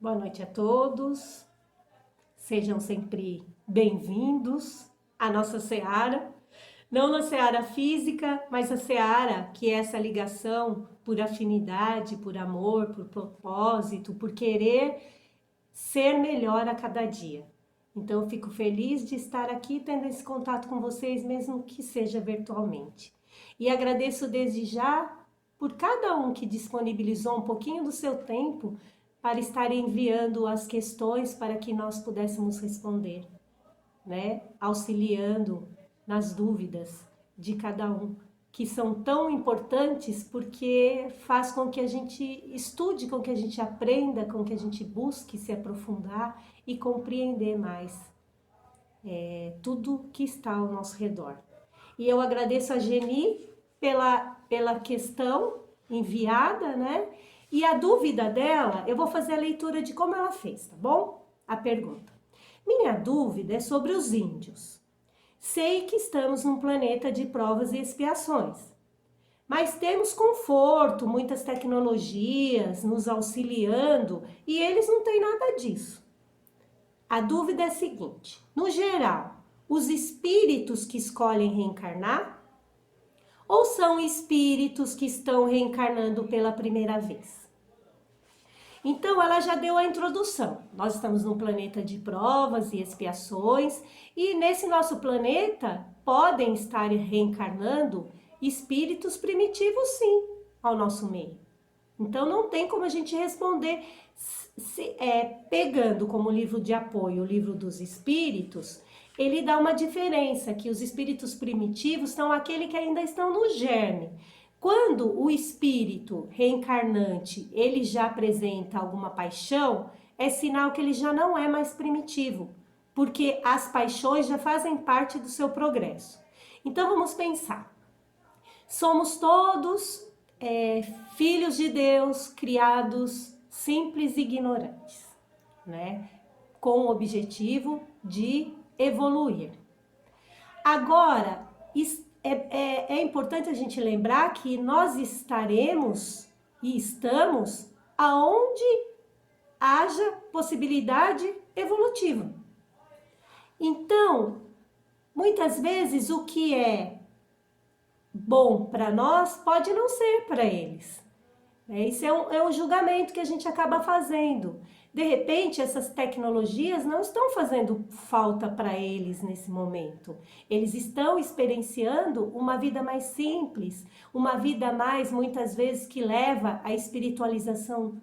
Boa noite a todos, sejam sempre bem-vindos à nossa seara, não na seara física, mas a seara que é essa ligação por afinidade, por amor, por propósito, por querer ser melhor a cada dia. Então, eu fico feliz de estar aqui tendo esse contato com vocês, mesmo que seja virtualmente. E agradeço desde já por cada um que disponibilizou um pouquinho do seu tempo para estar enviando as questões para que nós pudéssemos responder, né? Auxiliando nas dúvidas de cada um, que são tão importantes porque faz com que a gente estude, com que a gente aprenda, com que a gente busque se aprofundar e compreender mais tudo que está ao nosso redor. E eu agradeço a Geni pela questão enviada, né? E a dúvida dela, eu vou fazer a leitura de como ela fez, tá bom? A pergunta. Minha dúvida é sobre os índios. Sei que estamos num planeta de provas e expiações, mas temos conforto, muitas tecnologias nos auxiliando e eles não têm nada disso. A dúvida é a seguinte: no geral, os espíritos que escolhem reencarnar ou são espíritos que estão reencarnando pela primeira vez? Então, ela já deu a introdução. Nós estamos num planeta de provas e expiações, e nesse nosso planeta podem estar reencarnando espíritos primitivos, sim, ao nosso meio. Então, não tem como a gente responder pegando como livro de apoio o livro dos espíritos. Ele dá uma diferença, que os espíritos primitivos são aqueles que ainda estão no germe. Quando o espírito reencarnante, ele já apresenta alguma paixão, é sinal que ele já não é mais primitivo, porque as paixões já fazem parte do seu progresso. Então vamos pensar. Somos todos filhos de Deus, criados simples e ignorantes, né? Com o objetivo de evoluir. Agora, é importante a gente lembrar que nós estaremos e estamos aonde haja possibilidade evolutiva. Então, muitas vezes o que é bom para nós pode não ser para eles. Isso é um julgamento que a gente acaba fazendo. De repente, essas tecnologias não estão fazendo falta para eles nesse momento. Eles estão experienciando uma vida mais simples, uma vida mais, muitas vezes, que leva à espiritualização,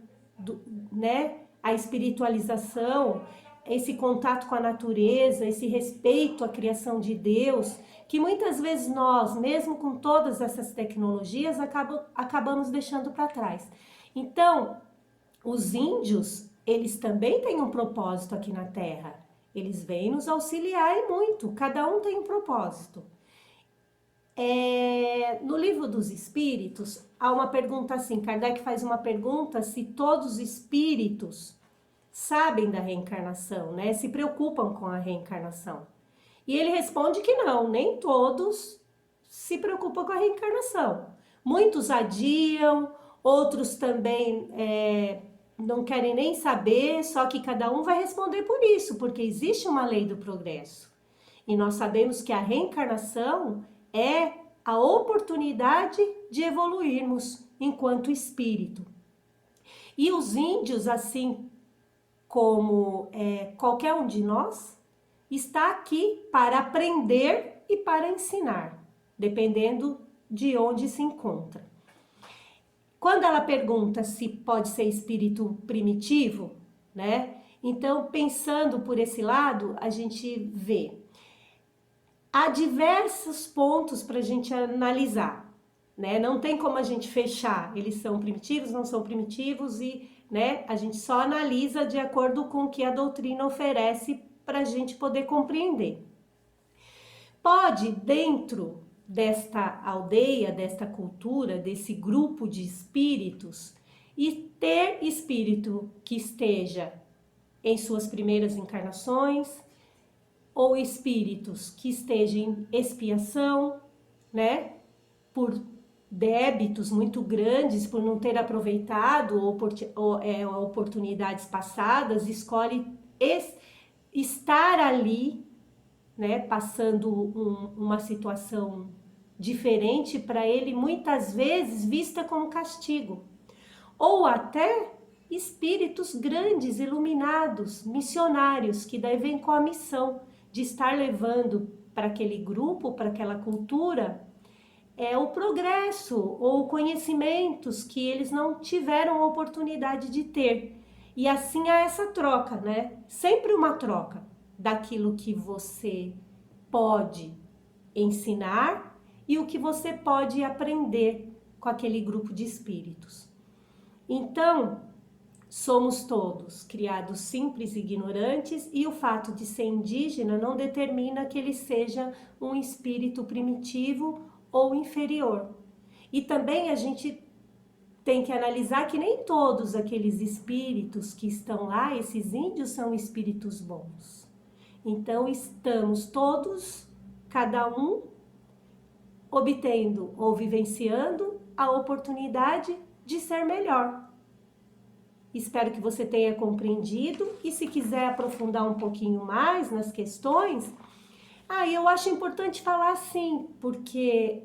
né? A espiritualização, esse contato com a natureza, esse respeito à criação de Deus, que muitas vezes nós, mesmo com todas essas tecnologias, acabamos deixando para trás. Então, os índios, eles também têm um propósito aqui na Terra. Eles vêm nos auxiliar e muito, cada um tem um propósito. No livro dos Espíritos, há uma pergunta assim, Kardec faz uma pergunta se todos os espíritos sabem da reencarnação, né? Se preocupam com a reencarnação. E ele responde que não, nem todos se preocupam com a reencarnação. Muitos adiam, outros também não querem nem saber, só que cada um vai responder por isso, porque existe uma lei do progresso. E nós sabemos que a reencarnação é a oportunidade de evoluirmos enquanto espírito. E os índios, assim como qualquer um de nós, está aqui para aprender e para ensinar, dependendo de onde se encontra. Quando ela pergunta se pode ser espírito primitivo, né? Então, pensando por esse lado, a gente vê. Há diversos pontos para a gente analisar, né? Não tem como a gente fechar, eles são primitivos, não são primitivos e, né? A gente só analisa de acordo com o que a doutrina oferece para a gente poder compreender. Pode, dentro desta aldeia, desta cultura, desse grupo de espíritos, e ter espírito que esteja em suas primeiras encarnações, ou espíritos que estejam em expiação, né? Por débitos muito grandes por não ter aproveitado oportunidades passadas, escolhe estar ali, né, passando uma situação diferente para ele, muitas vezes vista como castigo, ou até espíritos grandes, iluminados, missionários, que daí vêm com a missão de estar levando para aquele grupo, para aquela cultura, o progresso ou conhecimentos que eles não tiveram a oportunidade de ter. E assim há essa troca, né? Sempre uma troca daquilo que você pode ensinar e o que você pode aprender com aquele grupo de espíritos. Então, somos todos criados simples e ignorantes, e o fato de ser indígena não determina que ele seja um espírito primitivo ou inferior. E também a gente tem que analisar que nem todos aqueles espíritos que estão lá, esses índios, são espíritos bons. Então, estamos todos, cada um, obtendo ou vivenciando a oportunidade de ser melhor. Espero que você tenha compreendido, e se quiser aprofundar um pouquinho mais nas questões, eu acho importante falar assim, porque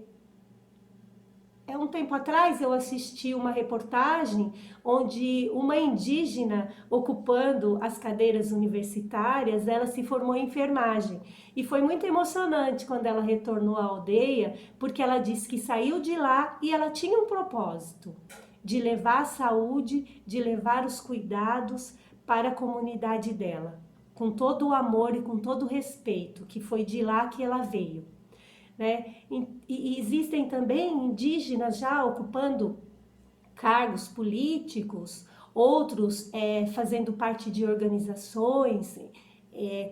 um tempo atrás eu assisti uma reportagem onde uma indígena, ocupando as cadeiras universitárias, ela se formou em enfermagem. E foi muito emocionante quando ela retornou à aldeia, porque ela disse que saiu de lá e ela tinha um propósito de levar a saúde, de levar os cuidados para a comunidade dela, com todo o amor e com todo o respeito, que foi de lá que ela veio. Né? E existem também indígenas já ocupando cargos políticos, outros fazendo parte de organizações,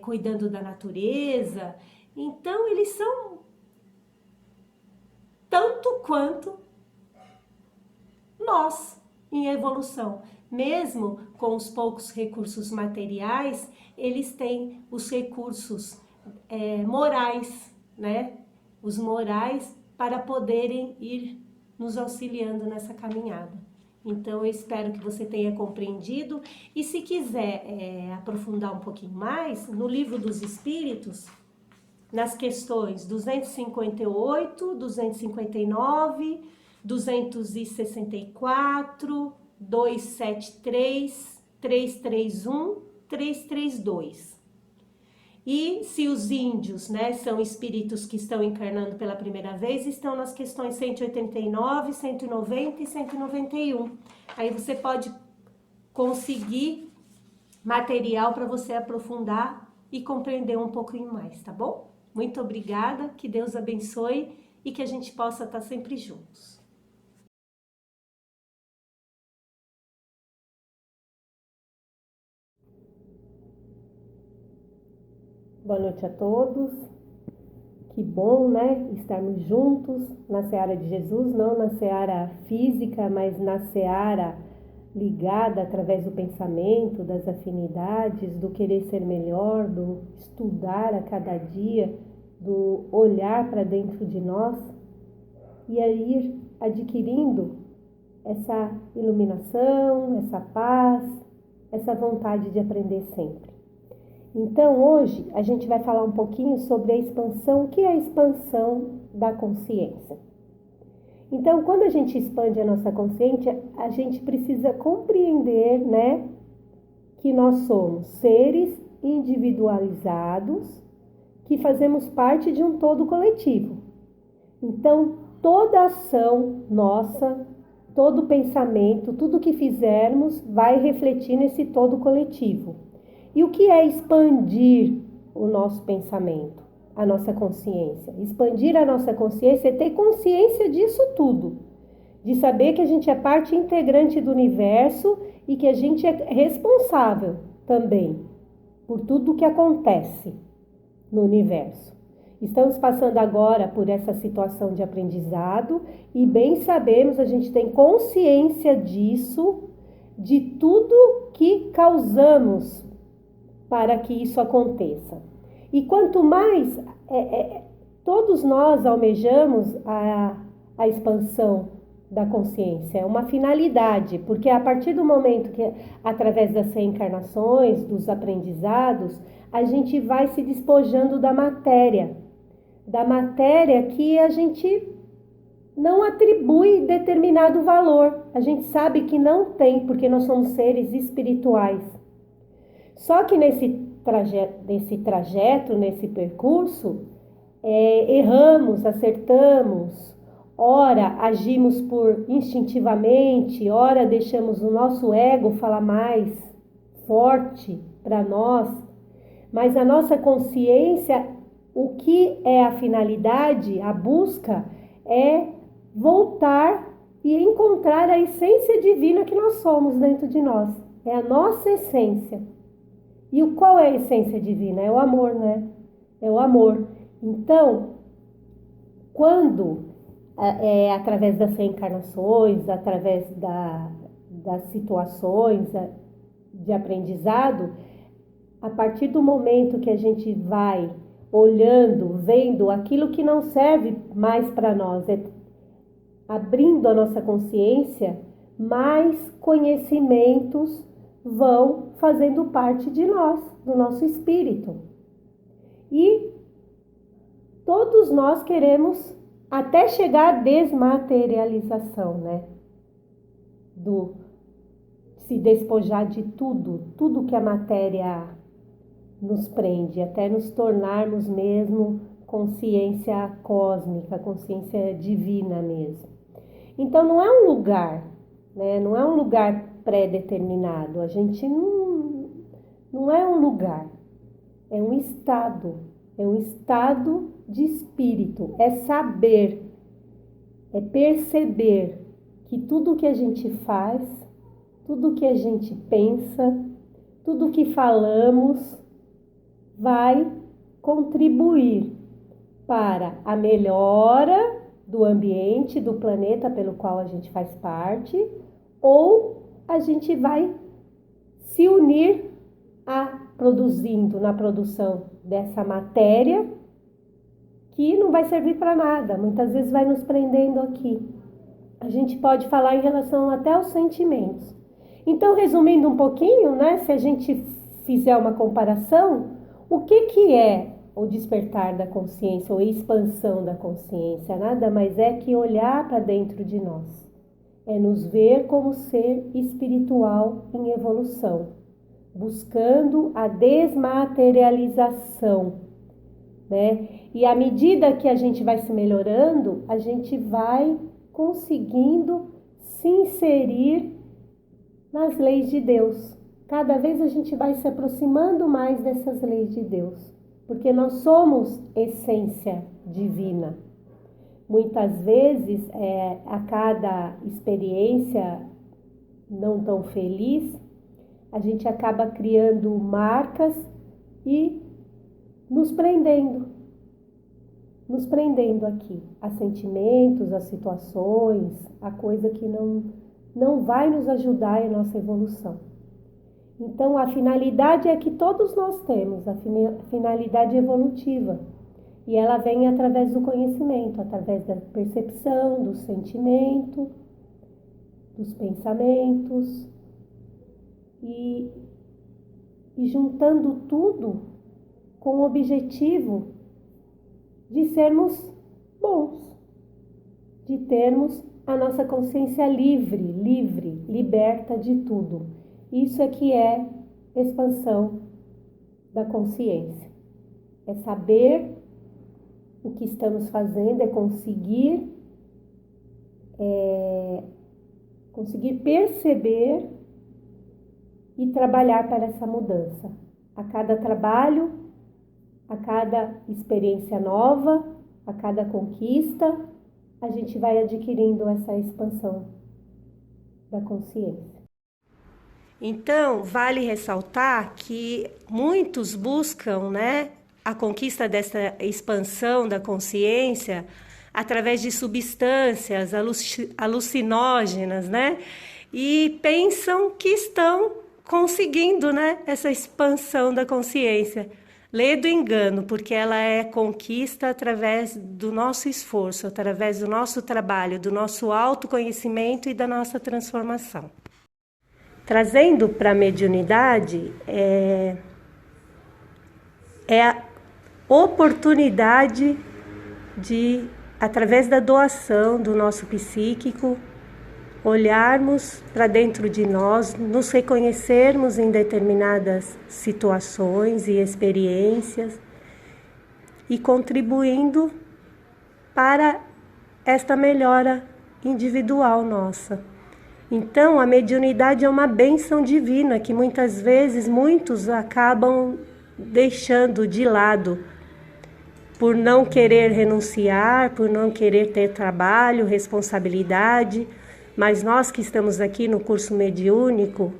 cuidando da natureza. Então, eles são tanto quanto nós em evolução. Mesmo com os poucos recursos materiais, eles têm os recursos morais, né? Os morais para poderem ir nos auxiliando nessa caminhada. Então, eu espero que você tenha compreendido, e se quiser aprofundar um pouquinho mais, no Livro dos Espíritos, nas questões 258, 259, 264, 273, 331, 332. E se os índios, né, são espíritos que estão encarnando pela primeira vez, estão nas questões 189, 190 e 191. Aí você pode conseguir material para você aprofundar e compreender um pouquinho mais, tá bom? Muito obrigada, que Deus abençoe e que a gente possa estar sempre juntos. Boa noite a todos. Que bom, né, estarmos juntos na seara de Jesus, não na seara física, mas na seara ligada através do pensamento, das afinidades, do querer ser melhor, do estudar a cada dia, do olhar para dentro de nós e a ir adquirindo essa iluminação, essa paz, essa vontade de aprender sempre. Então, hoje, a gente vai falar um pouquinho sobre a expansão. O que é a expansão da consciência? Então, quando a gente expande a nossa consciência, a gente precisa compreender, né, que nós somos seres individualizados que fazemos parte de um todo coletivo. Então, toda ação nossa, todo pensamento, tudo que fizermos vai refletir nesse todo coletivo. E o que é expandir o nosso pensamento, a nossa consciência? Expandir a nossa consciência é ter consciência disso tudo, de saber que a gente é parte integrante do universo e que a gente é responsável também por tudo que acontece no universo. Estamos passando agora por essa situação de aprendizado e bem sabemos, a gente tem consciência disso, de tudo que causamos para que isso aconteça. E quanto mais todos nós almejamos a expansão da consciência, é uma finalidade, porque a partir do momento que, através das reencarnações, dos aprendizados, a gente vai se despojando da matéria que a gente não atribui determinado valor. A gente sabe que não tem, porque nós somos seres espirituais. Só que nesse trajeto, nesse percurso, erramos, acertamos, ora agimos por instintivamente, ora deixamos o nosso ego falar mais forte para nós, mas a nossa consciência, o que é a finalidade, a busca, é voltar e encontrar a essência divina que nós somos dentro de nós. É a nossa essência. E qual é a essência divina? É o amor, né? É o amor. Então, quando, através das reencarnações, através das situações de aprendizado, a partir do momento que a gente vai olhando, vendo aquilo que não serve mais para nós, abrindo a nossa consciência, mais conhecimentos vão fazendo parte de nós, do nosso espírito. E todos nós queremos até chegar à desmaterialização, né? Do se despojar de tudo que a matéria nos prende, até nos tornarmos mesmo consciência cósmica, consciência divina mesmo. Então não é um lugar, né? Não é um lugar pré-determinado. A gente não é um lugar, é um estado de espírito, é saber, é perceber que tudo que a gente faz, tudo que a gente pensa, tudo que falamos vai contribuir para a melhora do ambiente, do planeta pelo qual a gente faz parte, ou a gente vai se unir na produção dessa matéria que não vai servir para nada, muitas vezes vai nos prendendo aqui. A gente pode falar em relação até aos sentimentos. Então, resumindo um pouquinho, né, se a gente fizer uma comparação, o que é o despertar da consciência ou a expansão da consciência? Nada mais é que olhar para dentro de nós. É nos ver como ser espiritual em evolução, buscando a desmaterialização, né? E à medida que a gente vai se melhorando, a gente vai conseguindo se inserir nas leis de Deus. Cada vez a gente vai se aproximando mais dessas leis de Deus, porque nós somos essência divina. Muitas vezes, a cada experiência não tão feliz, a gente acaba criando marcas e nos prendendo aqui a sentimentos, a situações, a coisa que não vai nos ajudar em nossa evolução. Então, a finalidade é que todos nós temos, a finalidade evolutiva. E ela vem através do conhecimento, através da percepção, do sentimento, dos pensamentos. E juntando tudo com o objetivo de sermos bons, de termos a nossa consciência livre, liberta de tudo. Isso é que é expansão da consciência. É saber o que estamos fazendo, é conseguir perceber e trabalhar para essa mudança. A cada trabalho, a cada experiência nova, a cada conquista, a gente vai adquirindo essa expansão da consciência. Então, vale ressaltar que muitos buscam, né, a conquista dessa expansão da consciência através de substâncias alucinógenas, né? E pensam que estão conseguindo, né, essa expansão da consciência. Lê do engano, porque ela é conquista através do nosso esforço, através do nosso trabalho, do nosso autoconhecimento e da nossa transformação. Trazendo para a mediunidade, é a oportunidade de, através da doação do nosso psíquico, olharmos para dentro de nós, nos reconhecermos em determinadas situações e experiências e contribuindo para esta melhora individual nossa. Então, a mediunidade é uma bênção divina que muitas vezes muitos acabam deixando de lado por não querer renunciar, por não querer ter trabalho, responsabilidade. Mas nós que estamos aqui no curso mediúnico,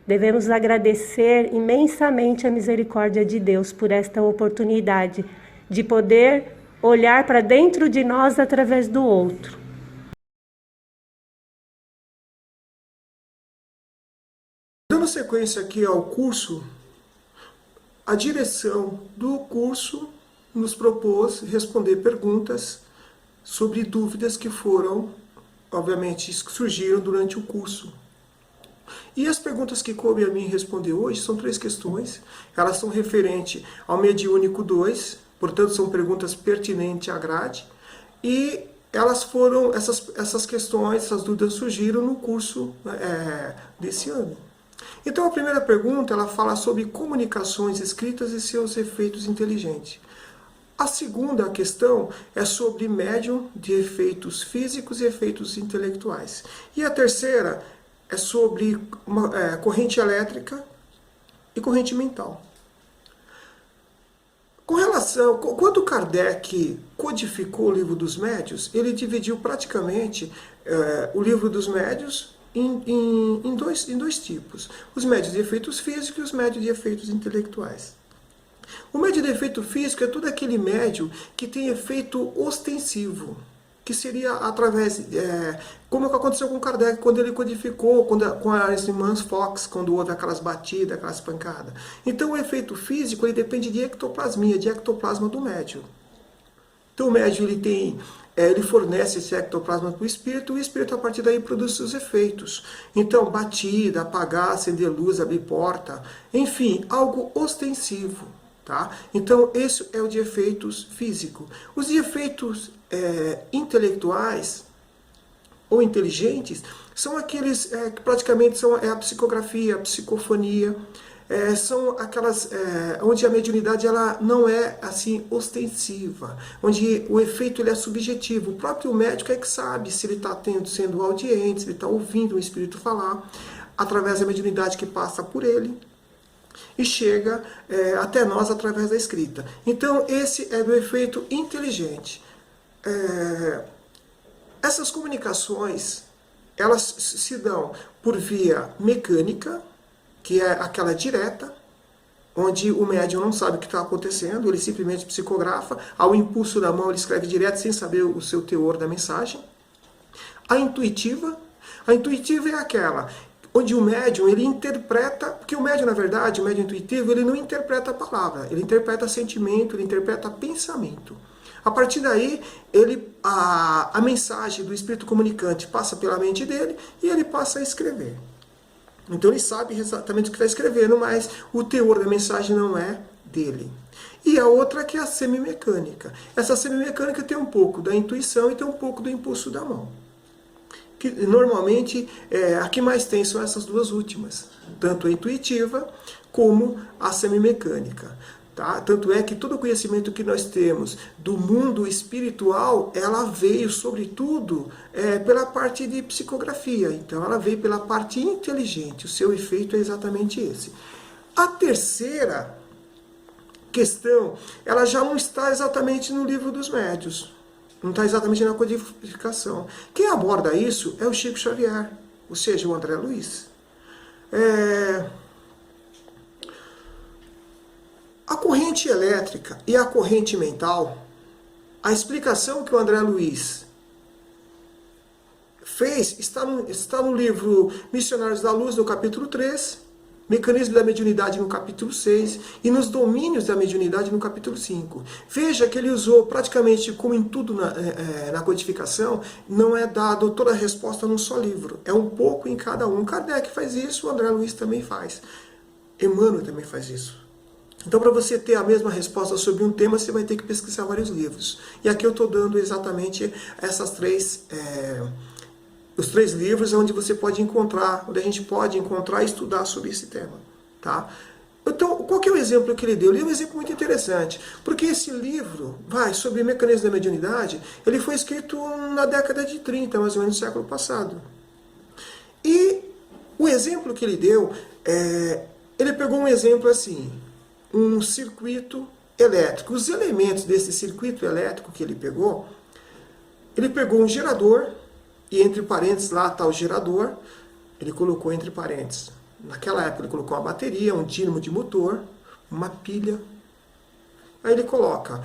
devemos agradecer imensamente a misericórdia de Deus por esta oportunidade de poder olhar para dentro de nós através do outro. Dando sequência aqui ao curso, a direção do curso nos propôs responder perguntas sobre dúvidas que foram, obviamente, surgiram durante o curso. E as perguntas que coube a mim responder hoje são 3 questões. Elas são referentes ao Mediúnico 2, portanto são perguntas pertinentes à grade. E elas foram, essas questões, essas dúvidas surgiram no curso desse ano. Então a primeira pergunta, ela fala sobre comunicações escritas e seus efeitos inteligentes. A segunda questão é sobre médium de efeitos físicos e efeitos intelectuais. E a terceira é sobre corrente elétrica e corrente mental. Com relação, quando Kardec codificou o livro dos médios, ele dividiu praticamente o livro dos médios em dois tipos. Os médios de efeitos físicos e os médios de efeitos intelectuais. O médio de efeito físico é todo aquele médio que tem efeito ostensivo, que seria através, como aconteceu com Kardec quando ele codificou, com as irmãs Fox, quando houve aquelas batidas, aquelas pancadas. Então o efeito físico ele depende de ectoplasmia, de ectoplasma do médio. Então o médio ele fornece esse ectoplasma para o espírito a partir daí produz seus efeitos. Então batida, apagar, acender luz, abrir porta, enfim, algo ostensivo. Tá? Então, esse é o de efeitos físicos. Os de efeitos intelectuais ou inteligentes são aqueles que praticamente são a psicografia, a psicofonia, são aquelas onde a mediunidade ela não é assim ostensiva, onde o efeito ele é subjetivo. O próprio médico é que sabe se ele está sendo audiente, se ele está ouvindo o espírito falar, através da mediunidade que passa por ele. E chega até nós através da escrita. Então, esse é do efeito inteligente. Essas comunicações, elas se dão por via mecânica, que é aquela direta, onde o médium não sabe o que está acontecendo, ele simplesmente psicografa, ao impulso da mão ele escreve direto sem saber o seu teor da mensagem. A intuitiva é aquela onde o médium ele interpreta, porque o médium, na verdade, o médium intuitivo, ele não interpreta a palavra, ele interpreta sentimento, ele interpreta pensamento. A partir daí, a mensagem do espírito comunicante passa pela mente dele e ele passa a escrever. Então ele sabe exatamente o que está escrevendo, mas o teor da mensagem não é dele. E a outra que é a semimecânica. Essa semimecânica tem um pouco da intuição e tem um pouco do impulso da mão. Que normalmente a que mais tem são essas duas últimas, tanto a intuitiva como a semimecânica. Tá? Tanto é que todo o conhecimento que nós temos do mundo espiritual, ela veio sobretudo pela parte de psicografia, então ela veio pela parte inteligente, o seu efeito é exatamente esse. A terceira questão, ela já não está exatamente no livro dos médios. Não está exatamente na codificação. Quem aborda isso é o Chico Xavier, ou seja, o André Luiz. A corrente elétrica e a corrente mental, a explicação que o André Luiz fez está no livro Missionários da Luz, no capítulo 3, Mecanismo da mediunidade no capítulo 6 e nos domínios da mediunidade no capítulo 5. Veja que ele usou praticamente, como em tudo na codificação, não é dado toda a resposta num só livro. É um pouco em cada um. Kardec faz isso, o André Luiz também faz. Emmanuel também faz isso. Então, para você ter a mesma resposta sobre um tema, você vai ter que pesquisar vários livros. E aqui eu estou dando exatamente os três livros onde você pode encontrar, onde a gente pode encontrar e estudar sobre esse tema. Tá? Então, qual que é o exemplo que ele deu? Ele deu um exemplo muito interessante, porque esse livro, sobre mecanismo da mediunidade, ele foi escrito na década de 30, mais ou menos no século passado. E o exemplo que ele deu, ele pegou um exemplo assim, um circuito elétrico. Os elementos desse circuito elétrico que ele pegou um gerador, e entre parênteses lá está o gerador, ele colocou entre parênteses. Naquela época ele colocou uma bateria, um dínamo de motor, uma pilha. Aí ele coloca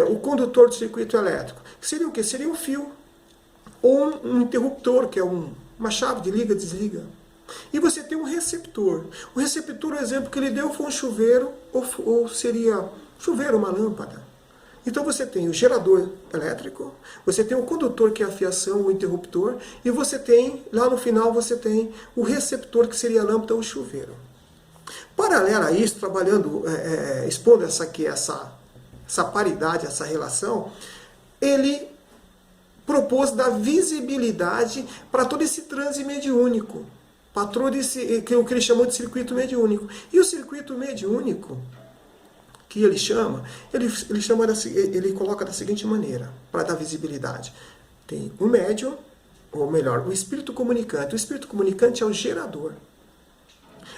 o condutor do circuito elétrico. Seria o quê? Seria um fio. Ou um interruptor, que é uma chave de liga, desliga. E você tem um receptor. O receptor, o exemplo que ele deu foi um chuveiro, ou seria chuveiro, uma lâmpada. Então você tem o gerador elétrico, você tem o condutor, que é a fiação, o interruptor, e você tem, lá no final, você tem o receptor, que seria a lâmpada ou o chuveiro. Paralelo a isso, trabalhando, expondo essa paridade, essa relação, ele propôs dar visibilidade para todo esse transe mediúnico, para todo esse, que ele chamou de circuito mediúnico. E o circuito mediúnico, que ele chama, ele coloca da seguinte maneira, para dar visibilidade. Tem o médium, ou melhor, o espírito comunicante. O espírito comunicante é o gerador.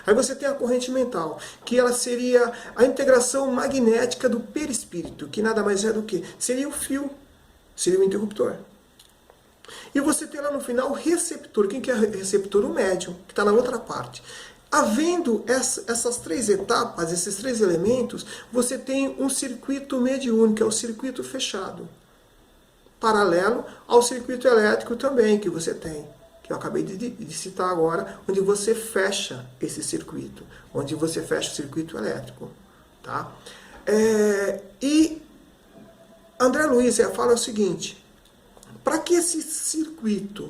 Aí você tem a corrente mental, que ela seria a integração magnética do perispírito, que nada mais é do que seria o fio, seria o interruptor. E você tem lá no final o receptor. Quem que é o receptor? O médium, que está na outra parte. Havendo essas três etapas, esses três elementos, você tem um circuito mediúnico, que é o circuito fechado. Paralelo ao circuito elétrico também, que você tem, que eu acabei de citar agora, onde você fecha esse circuito, onde você fecha o circuito elétrico. Tá? E André Luiz fala o seguinte, para que esse circuito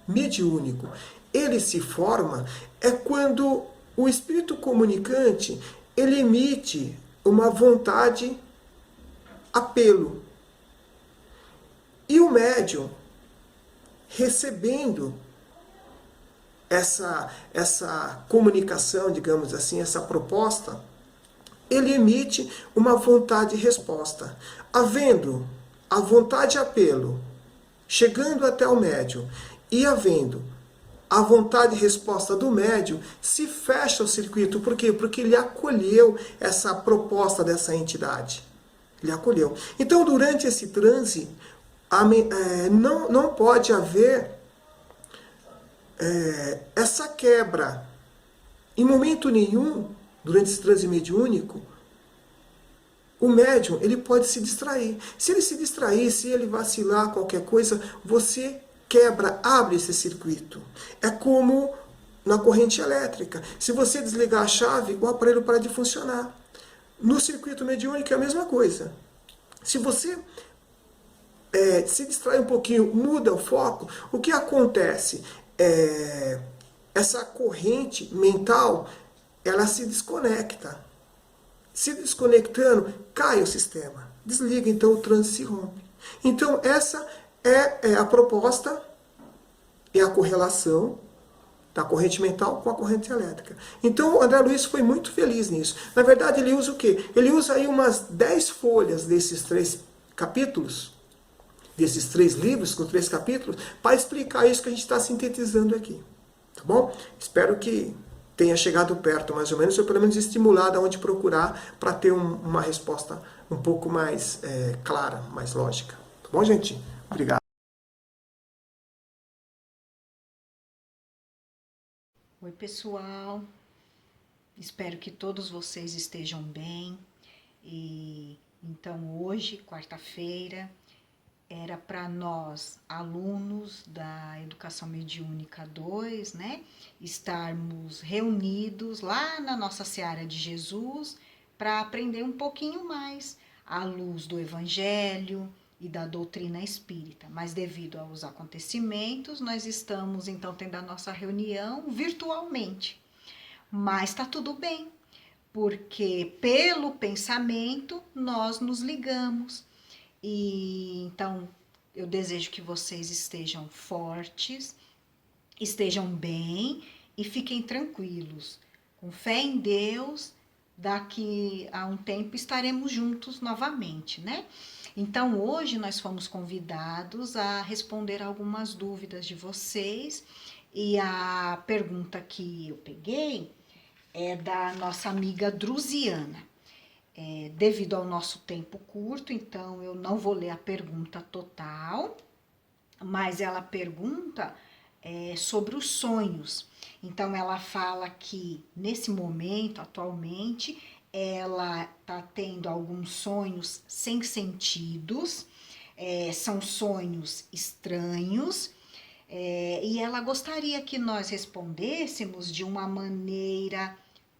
mediúnico ele se forma, é quando o espírito comunicante ele emite uma vontade apelo. E o médium, recebendo essa comunicação, digamos assim, essa proposta, ele emite uma vontade resposta. Havendo a vontade apelo, chegando até o médium, e havendo a vontade e resposta do médium, se fecha o circuito. Por quê? Porque ele acolheu essa proposta dessa entidade. Ele acolheu. Então, durante esse transe, não pode haver essa quebra. Em momento nenhum, durante esse transe mediúnico, o médium ele pode se distrair. Se ele se distrair, se ele vacilar, qualquer coisa, você quebra, abre esse circuito. É como na corrente elétrica. Se você desligar a chave, o aparelho para de funcionar. No circuito mediúnico é a mesma coisa. Se você se distrai um pouquinho, muda o foco, o que acontece? Essa corrente mental, ela se desconecta. Se desconectando, cai o sistema. Desliga, então o trânsito se rompe. Então essa é a proposta, é a correlação da corrente mental com a corrente elétrica. Então o André Luiz foi muito feliz nisso. Na verdade ele usa o quê? Ele usa aí umas 10 folhas desses 3 capítulos, desses 3 livros com 3 capítulos, para explicar isso que a gente está sintetizando aqui. Tá bom? Espero que tenha chegado perto, mais ou menos, ou pelo menos estimulado aonde procurar para ter uma resposta um pouco mais clara, mais lógica. Tá bom, gente? Obrigado. Oi, pessoal. Espero que todos vocês estejam bem. E então hoje, quarta-feira, era para nós, alunos da Educação Mediúnica 2, né, estarmos reunidos lá na nossa Seara de Jesus para aprender um pouquinho mais à luz do Evangelho e da doutrina espírita. Mas devido aos acontecimentos, nós estamos então tendo a nossa reunião virtualmente. Mas está tudo bem, porque pelo pensamento nós nos ligamos. E então eu desejo que vocês estejam fortes, estejam bem e fiquem tranquilos. Com fé em Deus, daqui a um tempo estaremos juntos novamente, né? Então hoje nós fomos convidados a responder algumas dúvidas de vocês, e a pergunta que eu peguei é da nossa amiga Druziana. Devido ao nosso tempo curto, então eu não vou ler a pergunta total, mas ela pergunta sobre os sonhos. Então ela fala que nesse momento, atualmente, ela está tendo alguns sonhos sem sentidos, são sonhos estranhos, e ela gostaria que nós respondêssemos de uma maneira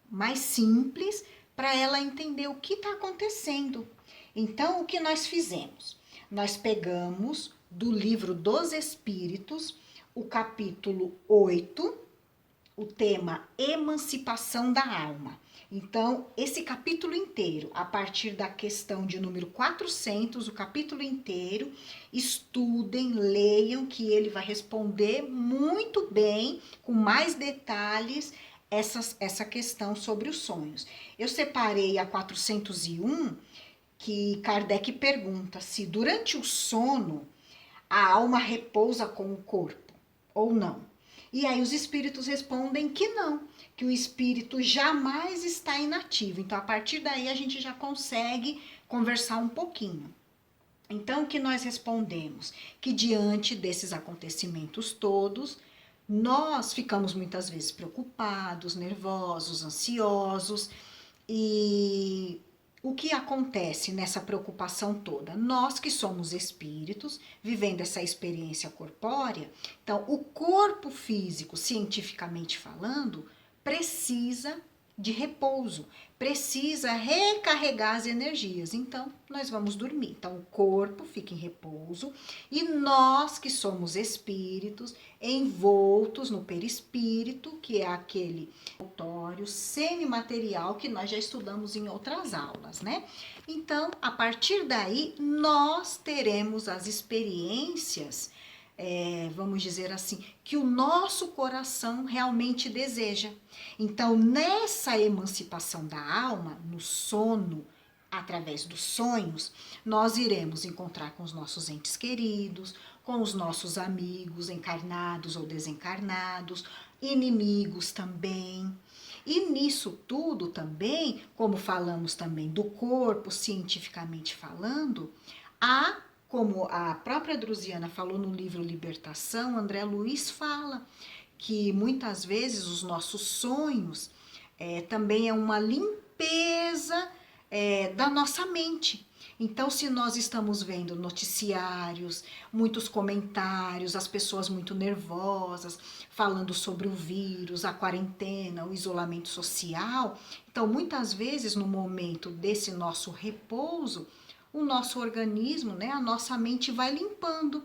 mais simples, para ela entender o que está acontecendo. Então, o que nós fizemos? Nós pegamos do livro dos Espíritos, o capítulo 8, o tema Emancipação da Alma. Então, esse capítulo inteiro, a partir da questão de número 400, o capítulo inteiro, estudem, leiam, que ele vai responder muito bem, com mais detalhes, essa questão sobre os sonhos. Eu separei a 401, que Kardec pergunta se durante o sono a alma repousa com o corpo ou não. E aí os espíritos respondem que não, que o espírito jamais está inativo. Então, a partir daí, a gente já consegue conversar um pouquinho. Então, o que nós respondemos? Que diante desses acontecimentos todos, nós ficamos muitas vezes preocupados, nervosos, ansiosos. E o que acontece nessa preocupação toda? Nós que somos espíritos, vivendo essa experiência corpórea, então o corpo físico, cientificamente falando, precisa de repouso, precisa recarregar as energias. Então, nós vamos dormir. Então, o corpo fica em repouso e nós que somos espíritos, envoltos no perispírito, que é aquele autório semimaterial que nós já estudamos em outras aulas, né? Então, a partir daí, nós teremos as experiências, vamos dizer assim, que o nosso coração realmente deseja. Então, nessa emancipação da alma, no sono, através dos sonhos, nós iremos encontrar com os nossos entes queridos, com os nossos amigos encarnados ou desencarnados, inimigos também. E nisso tudo também, como falamos também do corpo, cientificamente falando, há, como a própria Druziana falou no livro Libertação, André Luiz fala que muitas vezes os nossos sonhos também é uma limpeza da nossa mente. Então, se nós estamos vendo noticiários, muitos comentários, as pessoas muito nervosas, falando sobre o vírus, a quarentena, o isolamento social, então muitas vezes no momento desse nosso repouso, o nosso organismo, né, a nossa mente vai limpando.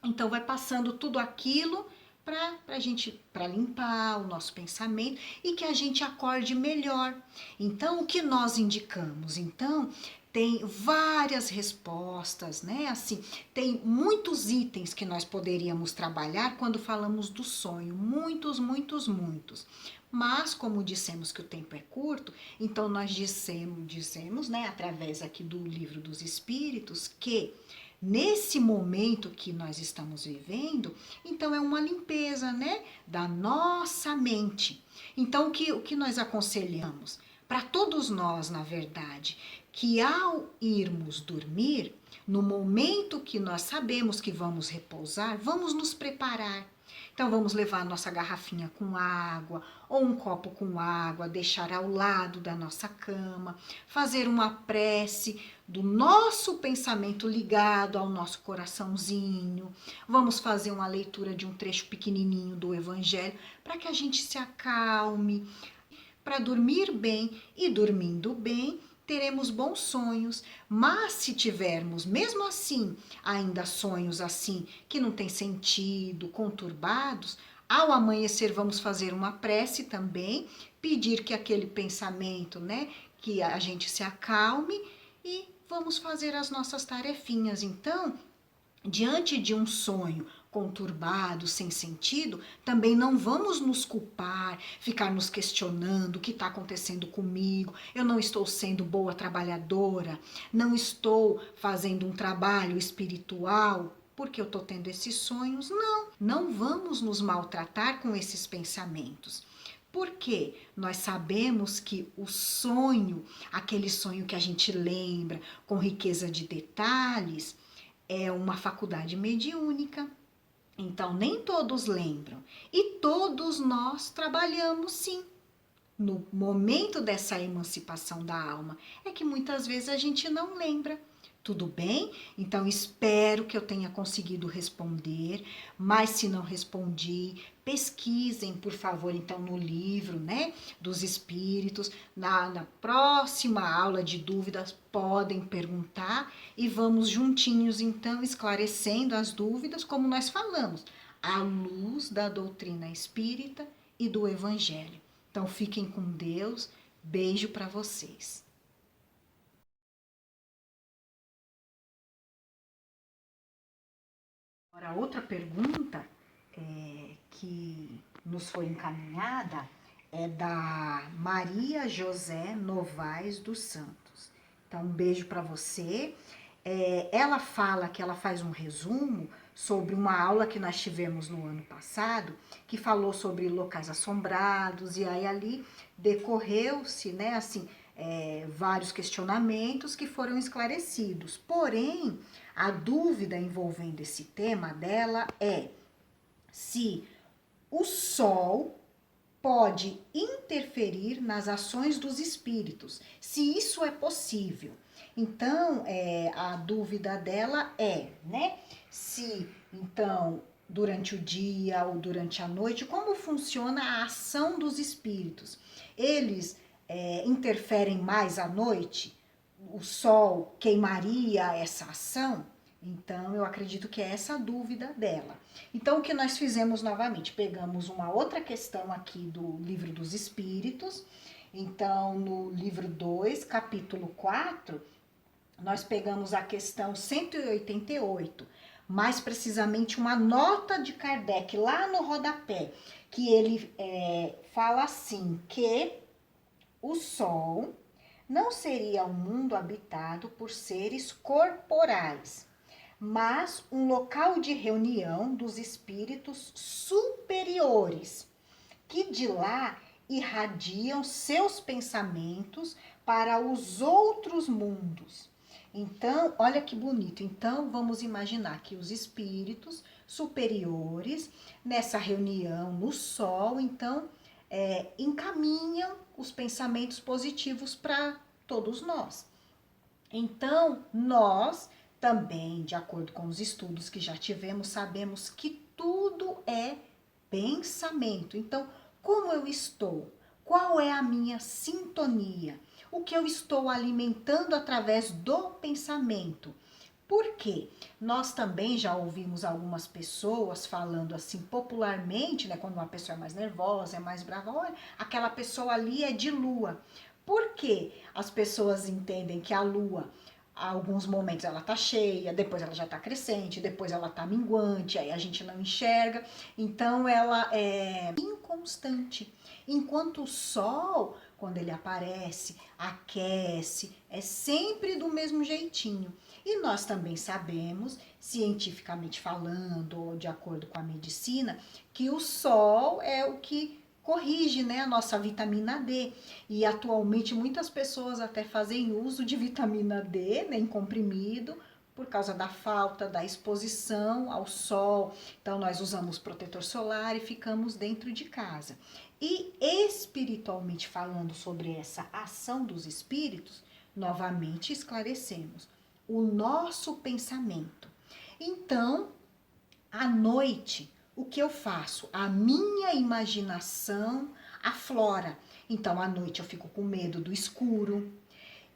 Então vai passando tudo aquilo para limpar o nosso pensamento e que a gente acorde melhor. Então, o que nós indicamos? Então, tem várias respostas, né? Assim, tem muitos itens que nós poderíamos trabalhar quando falamos do sonho, muitos. Mas, como dissemos que o tempo é curto, então nós dissemos, né, através aqui do Livro dos Espíritos, que nesse momento que nós estamos vivendo, então é uma limpeza, né, da nossa mente. Então, o que nós aconselhamos? Para todos nós, na verdade, que ao irmos dormir, no momento que nós sabemos que vamos repousar, vamos nos preparar. Então vamos levar a nossa garrafinha com água ou um copo com água, deixar ao lado da nossa cama, fazer uma prece do nosso pensamento ligado ao nosso coraçãozinho. Vamos fazer uma leitura de um trecho pequenininho do Evangelho para que a gente se acalme, para dormir bem, e dormindo bem teremos bons sonhos. Mas se tivermos mesmo assim ainda sonhos assim que não tem sentido, conturbados, ao amanhecer vamos fazer uma prece também, pedir que aquele pensamento, né, que a gente se acalme, e vamos fazer as nossas tarefinhas. Então, diante de um sonho conturbado, sem sentido, também não vamos nos culpar, ficar nos questionando o que está acontecendo comigo, eu não estou sendo boa trabalhadora, não estou fazendo um trabalho espiritual porque eu estou tendo esses sonhos. Não, não vamos nos maltratar com esses pensamentos. Porque nós sabemos que o sonho, aquele sonho que a gente lembra com riqueza de detalhes, é uma faculdade mediúnica. Então, nem todos lembram. E todos nós trabalhamos sim. No momento dessa emancipação da alma, é que muitas vezes a gente não lembra. Tudo bem? Então, espero que eu tenha conseguido responder, mas se não respondi, pesquisem, por favor, então, no livro, né, dos Espíritos. Na próxima aula de dúvidas, podem perguntar e vamos juntinhos, então, esclarecendo as dúvidas, como nós falamos, à luz da doutrina espírita e do Evangelho. Então, fiquem com Deus. Beijo para vocês. Agora, outra pergunta que nos foi encaminhada é da Maria José Novaes dos Santos. Então, um beijo para você. Ela fala que ela faz um resumo sobre uma aula que nós tivemos no ano passado, que falou sobre locais assombrados, e aí ali decorreu-se, né, assim, vários questionamentos que foram esclarecidos. Porém, a dúvida envolvendo esse tema dela é se o Sol pode interferir nas ações dos espíritos, se isso é possível. Então, a dúvida dela né, se, então, durante o dia ou durante a noite, como funciona a ação dos espíritos? Eles interferem mais à noite? O Sol queimaria essa ação? Então, eu acredito que é essa a dúvida dela. Então, o que nós fizemos novamente? Pegamos uma outra questão aqui do Livro dos Espíritos. Então, no livro 2, capítulo 4, nós pegamos a questão 188, mais precisamente uma nota de Kardec lá no rodapé, que ele fala assim, que o Sol não seria um mundo habitado por seres corporais, mas um local de reunião dos espíritos superiores, que de lá irradiam seus pensamentos para os outros mundos. Então, olha que bonito. Então, vamos imaginar que os espíritos superiores, nessa reunião no Sol, então, encaminham os pensamentos positivos para todos nós. Então, nós também, de acordo com os estudos que já tivemos, sabemos que tudo é pensamento. Então, como eu estou? Qual é a minha sintonia? O que eu estou alimentando através do pensamento? Por quê? Nós também já ouvimos algumas pessoas falando assim popularmente, né, quando uma pessoa é mais nervosa, é mais brava, olha, aquela pessoa ali é de lua. Por quê? As pessoas entendem que a lua, a alguns momentos ela tá cheia, depois ela já tá crescente, depois ela tá minguante, aí a gente não enxerga, então ela é inconstante. Enquanto o Sol, quando ele aparece, aquece, é sempre do mesmo jeitinho. E nós também sabemos, cientificamente falando, ou de acordo com a medicina, que o Sol é o que corrige, né, a nossa vitamina D. E atualmente muitas pessoas até fazem uso de vitamina D, né, em comprimido, por causa da falta da exposição ao sol. Então nós usamos protetor solar e ficamos dentro de casa. E espiritualmente falando sobre essa ação dos espíritos, novamente esclarecemos o nosso pensamento. Então, à noite, o que eu faço? A minha imaginação aflora. Então, à noite eu fico com medo do escuro.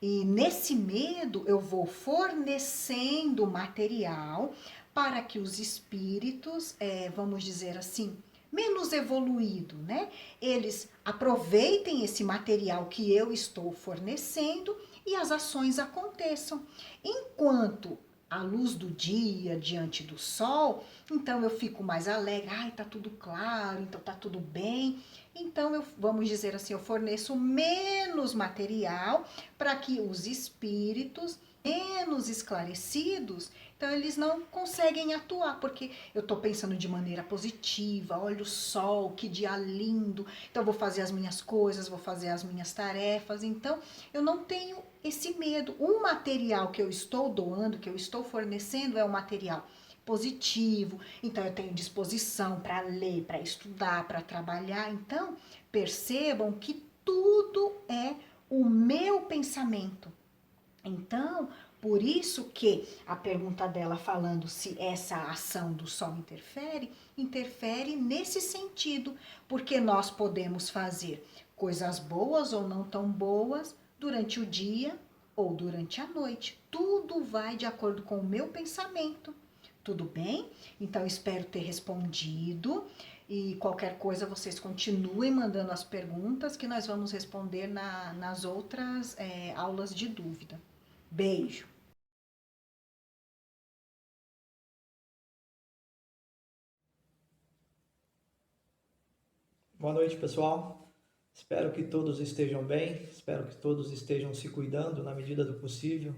E nesse medo eu vou fornecendo material para que os espíritos, vamos dizer assim, menos evoluído, né? Eles aproveitem esse material que eu estou fornecendo e as ações aconteçam. Enquanto a luz do dia diante do sol, então eu fico mais alegre, ai, tá tudo claro, então tá tudo bem. Então vamos dizer assim, eu forneço menos material para que os espíritos menos esclarecidos, então eles não conseguem atuar, porque eu estou pensando de maneira positiva, olha o sol, que dia lindo, então eu vou fazer as minhas coisas, vou fazer as minhas tarefas, então eu não tenho esse medo. O material que eu estou doando, que eu estou fornecendo é um material positivo, então eu tenho disposição para ler, para estudar, para trabalhar. Então, percebam que tudo é o meu pensamento. Então, por isso que a pergunta dela falando se essa ação do sol interfere nesse sentido, porque nós podemos fazer coisas boas ou não tão boas durante o dia ou durante a noite. Tudo vai de acordo com o meu pensamento. Tudo bem? Então, espero ter respondido. E qualquer coisa, vocês continuem mandando as perguntas que nós vamos responder nas outras aulas de dúvida. Beijo! Boa noite, pessoal. Espero que todos estejam bem, espero que todos estejam se cuidando na medida do possível.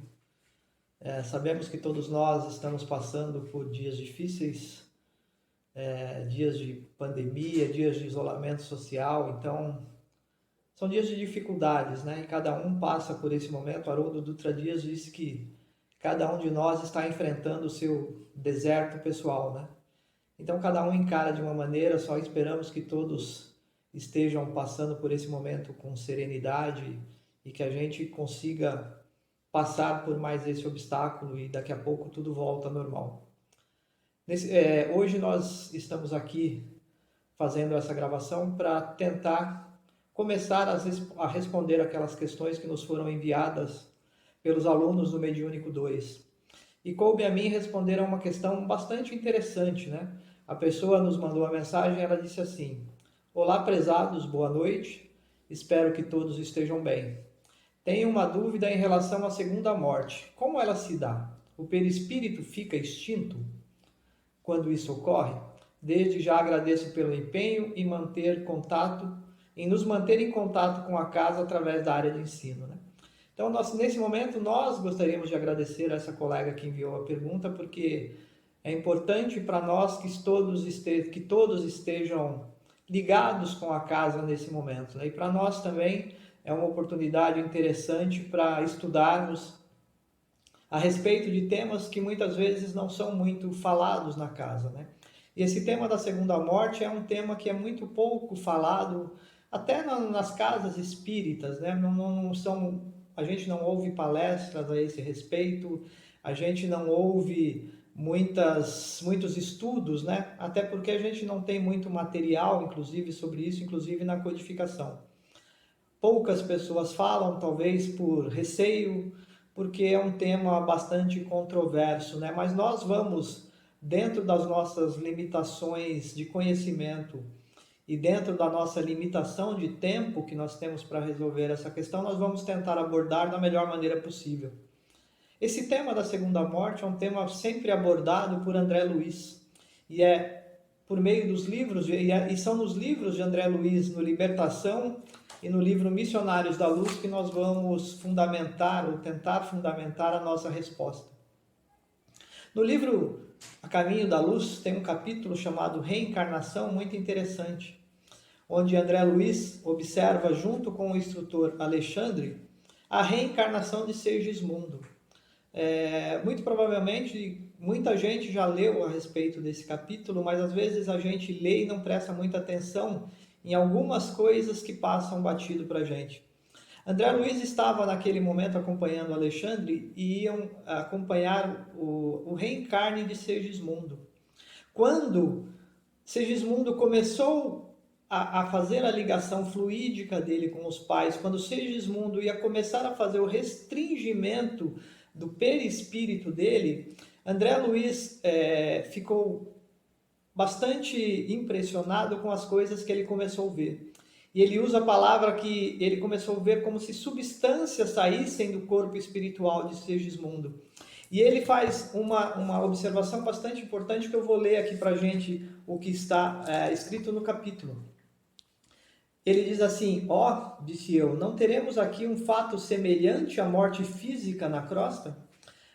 Sabemos que todos nós estamos passando por dias difíceis, dias de pandemia, dias de isolamento social, então são dias de dificuldades, né? E cada um passa por esse momento. Haroldo Dutra Dias disse que cada um de nós está enfrentando o seu deserto pessoal, né? Então cada um encara de uma maneira, só esperamos que todos estejam passando por esse momento com serenidade e que a gente consiga passar por mais esse obstáculo e daqui a pouco tudo volta ao normal. Hoje nós estamos aqui fazendo essa gravação para tentar começar a responder aquelas questões que nos foram enviadas pelos alunos do Mediúnico 2. E coube a mim responder a uma questão bastante interessante, né? A pessoa nos mandou a mensagem, ela disse assim: olá, prezados, boa noite, espero que todos estejam bem. Tenho uma dúvida em relação à segunda morte. Como ela se dá? O perispírito fica extinto quando isso ocorre? Desde já agradeço pelo empenho em nos manter em contato com a casa através da área de ensino, né? Então, nesse momento, nós gostaríamos de agradecer a essa colega que enviou a pergunta, porque é importante para nós que todos estejam ligados com a casa nesse momento, né? E para nós também é uma oportunidade interessante para estudarmos a respeito de temas que muitas vezes não são muito falados na casa, né? E esse tema da segunda morte é um tema que é muito pouco falado, até nas casas espíritas, né? A gente não ouve palestras a esse respeito, a gente não ouve muitos estudos, né? Até porque a gente não tem muito material, inclusive, sobre isso, inclusive na codificação. Poucas pessoas falam, talvez por receio, porque é um tema bastante controverso, né? Mas nós vamos, dentro das nossas limitações de conhecimento e dentro da nossa limitação de tempo que nós temos para resolver essa questão, nós vamos tentar abordar da melhor maneira possível. Esse tema da segunda morte é um tema sempre abordado por André Luiz, e é por meio dos livros, e são nos livros de André Luiz, no Libertação e no livro Missionários da Luz, que nós vamos fundamentar ou tentar fundamentar a nossa resposta. No livro A Caminho da Luz tem um capítulo chamado Reencarnação, muito interessante, onde André Luiz observa, junto com o instrutor Alexandre, a reencarnação de Segismundo. Muito provavelmente, muita gente já leu a respeito desse capítulo, mas às vezes a gente lê e não presta muita atenção em algumas coisas que passam batido para a gente. André Luiz estava naquele momento acompanhando Alexandre e iam acompanhar o reencarne de Segismundo. Quando Segismundo começou a fazer a ligação fluídica dele com os pais, quando Segismundo ia começar a fazer o restringimento do perispírito dele, André Luiz ficou bastante impressionado com as coisas que ele começou a ver. E ele usa a palavra que ele começou a ver como se substâncias saíssem do corpo espiritual de Segismundo. E ele faz uma observação bastante importante que eu vou ler aqui para a gente o que está escrito no capítulo. Ele diz assim: disse eu, não teremos aqui um fato semelhante à morte física na crosta?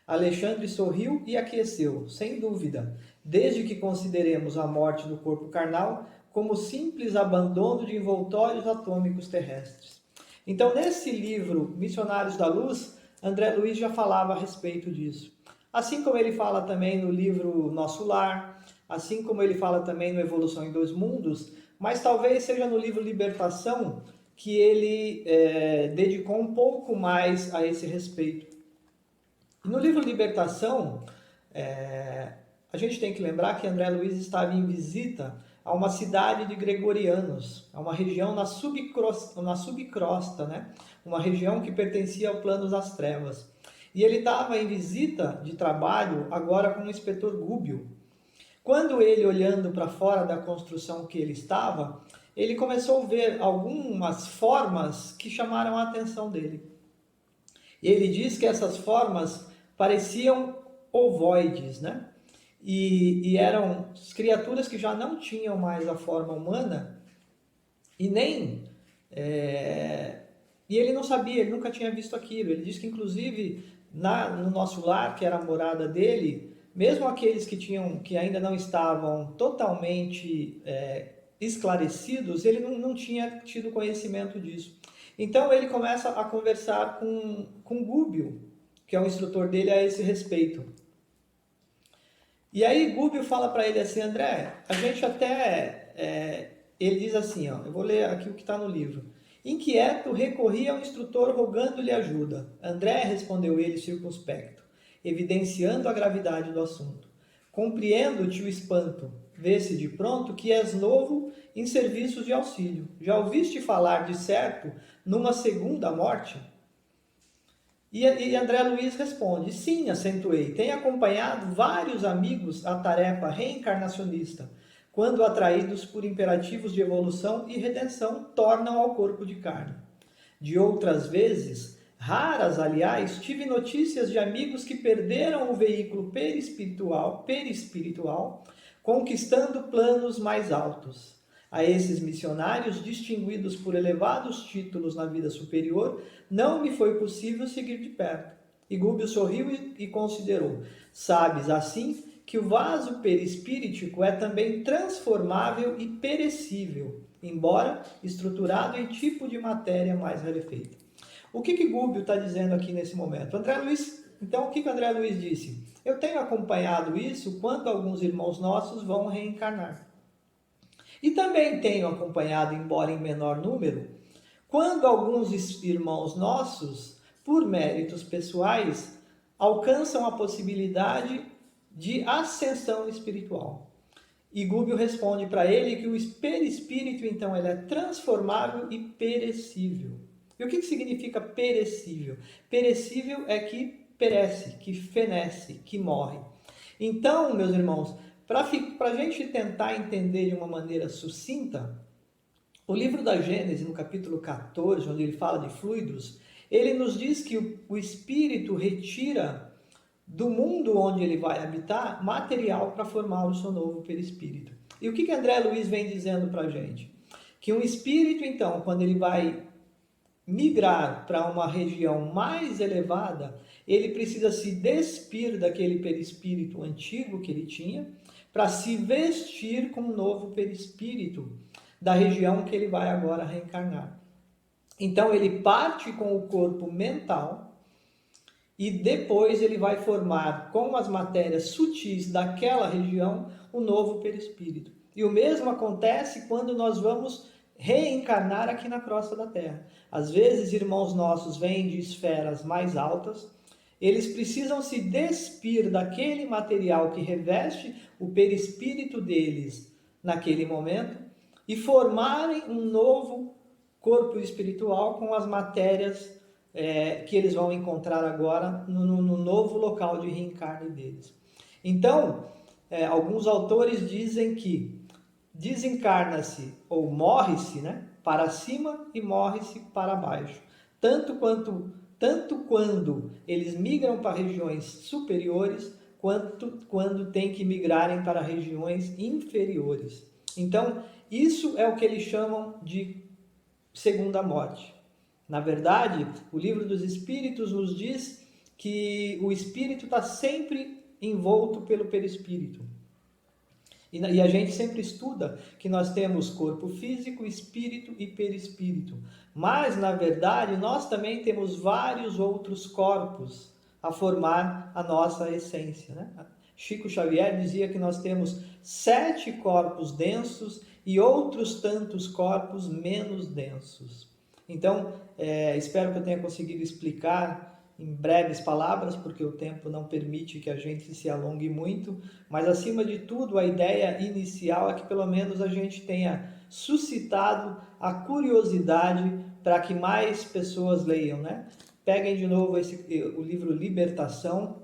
Alexandre sorriu e aqueceu, sem dúvida, desde que consideremos a morte do corpo carnal como simples abandono de envoltórios atômicos terrestres. Então, nesse livro, Missionários da Luz, André Luiz já falava a respeito disso. Assim como ele fala também no livro Nosso Lar, assim como ele fala também no Evolução em Dois Mundos, mas talvez seja no livro Libertação que ele dedicou um pouco mais a esse respeito. No livro Libertação, a gente tem que lembrar que André Luiz estava em visita a uma cidade de gregorianos, a uma região na subcrosta, né? Uma região que pertencia ao plano das trevas. E ele estava em visita de trabalho agora com o inspetor Gúbio. Quando ele, olhando para fora da construção que ele estava, ele começou a ver algumas formas que chamaram a atenção dele. E ele diz que essas formas pareciam ovoides, né? E eram criaturas que já não tinham mais a forma humana e nem... E ele não sabia, ele nunca tinha visto aquilo. Ele diz que, inclusive, no Nosso Lar, que era a morada dele, mesmo aqueles que ainda não estavam totalmente esclarecidos, ele não tinha tido conhecimento disso. Então ele começa a conversar com Gúbio, que é o instrutor dele, a esse respeito. E aí Gúbio fala para ele assim: André, a gente até... ele diz assim, eu vou ler aqui o que está no livro. Inquieto, recorri ao instrutor rogando-lhe ajuda. André, respondeu ele circunspecto, evidenciando a gravidade do assunto. Compreendo-te o espanto. Vê-se de pronto que és novo em serviços de auxílio. Já ouviste falar, de certo, numa segunda morte? E André Luiz responde: sim, acentuei, tenho acompanhado vários amigos à tarefa reencarnacionista, quando atraídos por imperativos de evolução e redenção, tornam ao corpo de carne. De outras vezes, raras aliás, tive notícias de amigos que perderam o veículo perispiritual, conquistando planos mais altos. A esses missionários, distinguidos por elevados títulos na vida superior, não me foi possível seguir de perto. E Gúbio sorriu e considerou: sabes assim que o vaso perispíritico é também transformável e perecível, embora estruturado em tipo de matéria mais rarefeita. O que Gúbio está dizendo aqui nesse momento? Então, o que André Luiz disse? Eu tenho acompanhado isso quando alguns irmãos nossos vão reencarnar. E também tenho acompanhado, embora em menor número, quando alguns irmãos nossos, por méritos pessoais, alcançam a possibilidade de ascensão espiritual. E Gúbio responde para ele que o perispírito, então, ele é transformável e perecível. E o que significa perecível? Perecível é que perece, que fenece, que morre. Então, meus irmãos, para a gente tentar entender de uma maneira sucinta, o livro da Gênesis, no capítulo 14, onde ele fala de fluidos, ele nos diz que o espírito retira do mundo onde ele vai habitar material para formar o seu novo perispírito. E o que André Luiz vem dizendo para a gente? Que um espírito, então, quando ele vai migrar para uma região mais elevada, ele precisa se despir daquele perispírito antigo que ele tinha, para se vestir com um novo perispírito da região que ele vai agora reencarnar. Então ele parte com o corpo mental e depois ele vai formar com as matérias sutis daquela região um novo perispírito. E o mesmo acontece quando nós vamos reencarnar aqui na crosta da Terra. Às vezes, irmãos nossos vêm de esferas mais altas, eles precisam se despir daquele material que reveste o perispírito deles naquele momento e formarem um novo corpo espiritual com as matérias que eles vão encontrar agora no novo local de reencarne deles. Então, alguns autores dizem que desencarna-se ou morre-se, né, para cima e morre-se para baixo. Tanto quando eles migram para regiões superiores, quanto quando tem que migrarem para regiões inferiores. Então, isso é o que eles chamam de segunda morte. Na verdade, o Livro dos Espíritos nos diz que o espírito está sempre envolto pelo perispírito. E a gente sempre estuda que nós temos corpo físico, espírito e perispírito. Mas, na verdade, nós também temos vários outros corpos a formar a nossa essência, né? Chico Xavier dizia que nós temos 7 corpos densos e outros tantos corpos menos densos. Então, espero que eu tenha conseguido explicar em breves palavras, porque o tempo não permite que a gente se alongue muito, mas acima de tudo a ideia inicial é que pelo menos a gente tenha suscitado a curiosidade para que mais pessoas leiam, né? Peguem de novo o livro Libertação,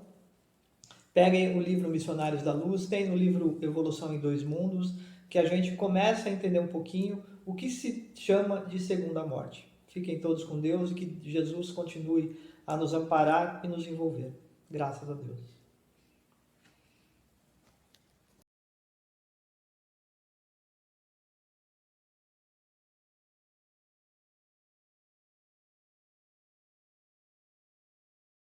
peguem o livro Missionários da Luz, tem no livro Evolução em Dois Mundos, que a gente começa a entender um pouquinho o que se chama de segunda morte. Fiquem todos com Deus e que Jesus continue a nos amparar e nos envolver. Graças a Deus.